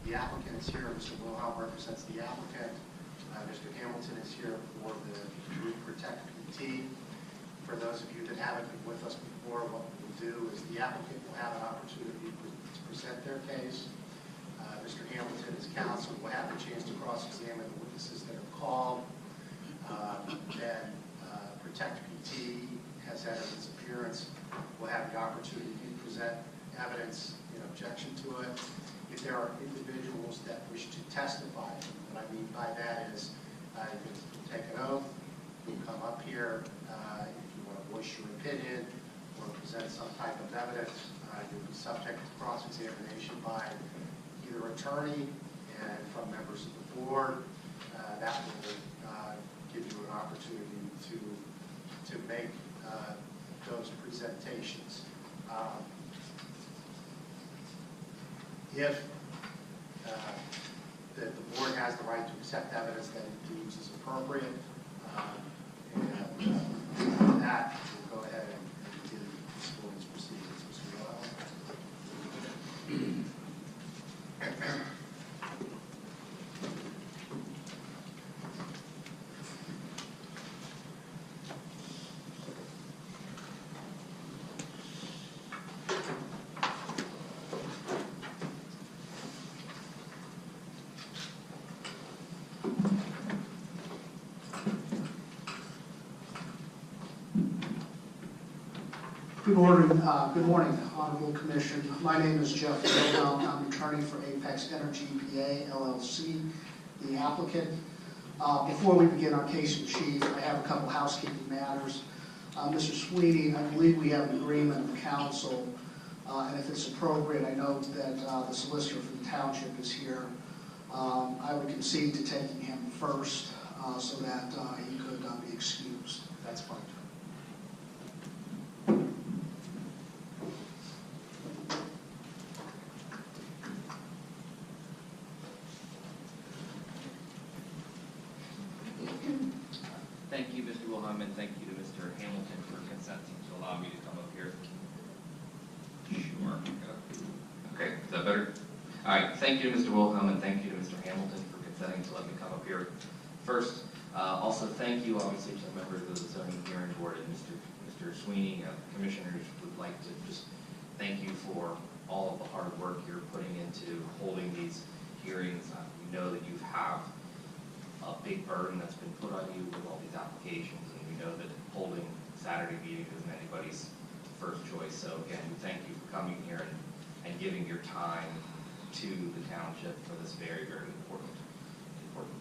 The applicant is here. Mr. Wilhelm represents the applicant. Mr. Hamilton is here for the Roof Protect PT. For those of you that haven't been with us before, what we'll do is the applicant will have an opportunity to present their case. Mr. Hamilton, as counsel, will have a chance to cross-examine the witnesses that are called. Then Protect PT has had its appearance. We'll have the opportunity to present evidence in objection to it. If there are individuals that wish to testify, what I mean by that is you can take an oath, you can come up here if you want to voice your opinion or present some type of evidence. You'll be subject to cross-examination by either attorney and from members of the board. That will give you an opportunity to make those presentations. If the board has the right to accept evidence that it deems is appropriate, and that we'll go ahead and begin this morning's proceedings. Mr. Wilhelm. Good morning, Honorable Commission. My name is Jeff Wilhelm. I'm an attorney for Apex Energy PA, LLC, the applicant. Before we begin our case in chief, I have a couple housekeeping matters. Mr. Sweeney, I believe we have an agreement with council, and if it's appropriate, I note that the solicitor for the township is here. I would concede to taking him first so that he could be excused. That's fine. Thank you, Mr. Wilhelm, and thank you to Mr. Hamilton for consenting to allow me to come up here. Sure. Okay, is that better? All right, thank you to Mr. Wilhelm, and thank you to Mr. Hamilton for consenting to let me come up here first. Also, thank you, obviously, to the members of the zoning hearing board and Mr. Sweeney. Commissioners would like to just thank you for all of the hard work you're putting into holding these hearings. We know that you have a big burden that's been put on you with all these applications, and we know that holding Saturday meetings isn't anybody's first choice. So again, we thank you for coming here and giving your time to the township for this very, very important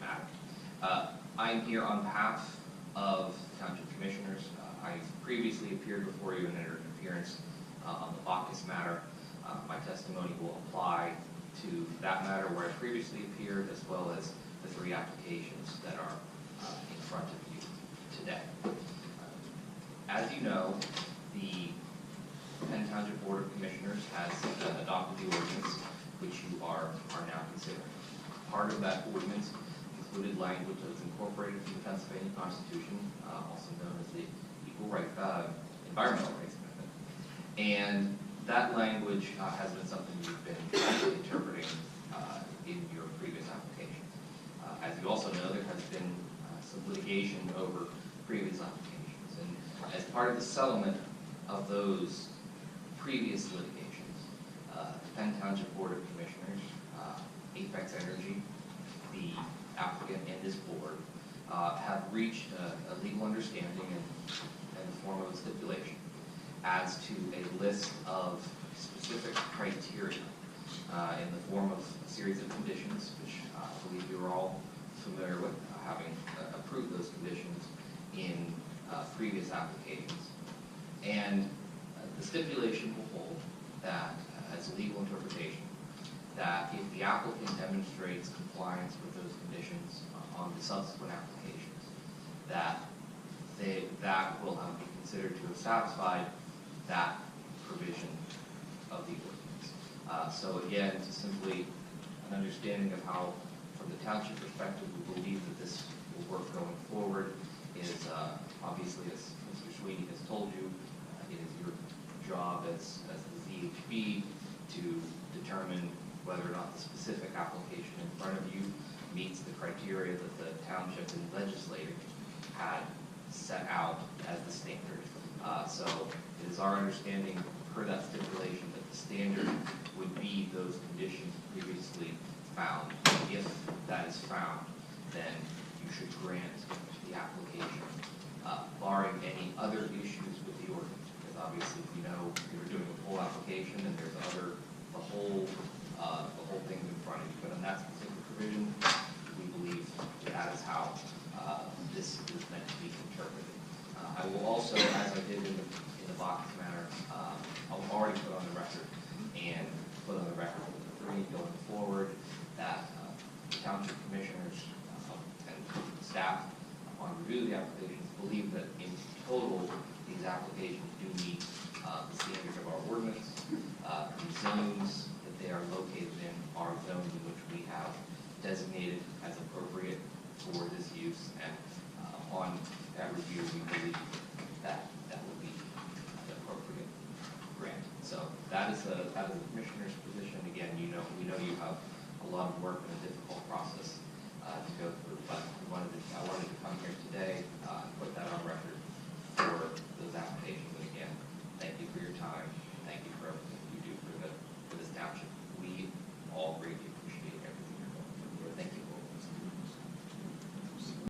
matter. I'm here on behalf of township commissioners. I've previously appeared before you in an appearance on the Bacchus matter. My testimony will apply to that matter where I previously appeared, as well as the three applications that are in front of you today. As you know, the Penn Township Board of Commissioners has adopted the ordinance which you are now considering. Part of that ordinance included language that was incorporated from the Pennsylvania Constitution, also known as the Environmental Rights Amendment. And that language has been something you've been interpreting in your previous applications. As you also know, there has been some litigation over previous applications. And as part of the settlement of those previous litigations, the Penn Township Board of Commissioners, Apex Energy, the applicant, and this board have reached a legal understanding in the form of a stipulation as to a list of specific criteria in the form of a series of conditions, which I believe you are all familiar with, having approved those conditions in previous applications. And the stipulation will hold that, as a legal interpretation, that if the applicant demonstrates compliance with those conditions on the subsequent applications, that that will be considered to have satisfied that provision of the ordinance. So again, it's simply an understanding of how, from the township perspective, we believe that this will work going forward is obviously, as Mr. Sweeney has told you, it is your job as the ZHB to determine whether or not the specific application in front of you meets the criteria that the township and legislature had set out as the standard. So it is our understanding per that stipulation that the standard would be those conditions previously found. If that is found, then you should grant the application, barring any other issues with the ordinance, because obviously we know you're doing a full application and there's the whole thing in front of you. But on that specific provision, we believe that is how this is meant to be interpreted. I will also, as I did in the box matter, I'll already put on the record and put on the record with the three going forward that township commissioners and staff, upon review of the applications, believe that in total these applications do meet the standards of our ordinance. The zones that they are located in are zones in which we have designated as appropriate for this use, and upon that review, we believe that would be the appropriate grant. So that is the commissioner's position. Again, we know you have a lot of work and a difficult process to go through, but I wanted to come here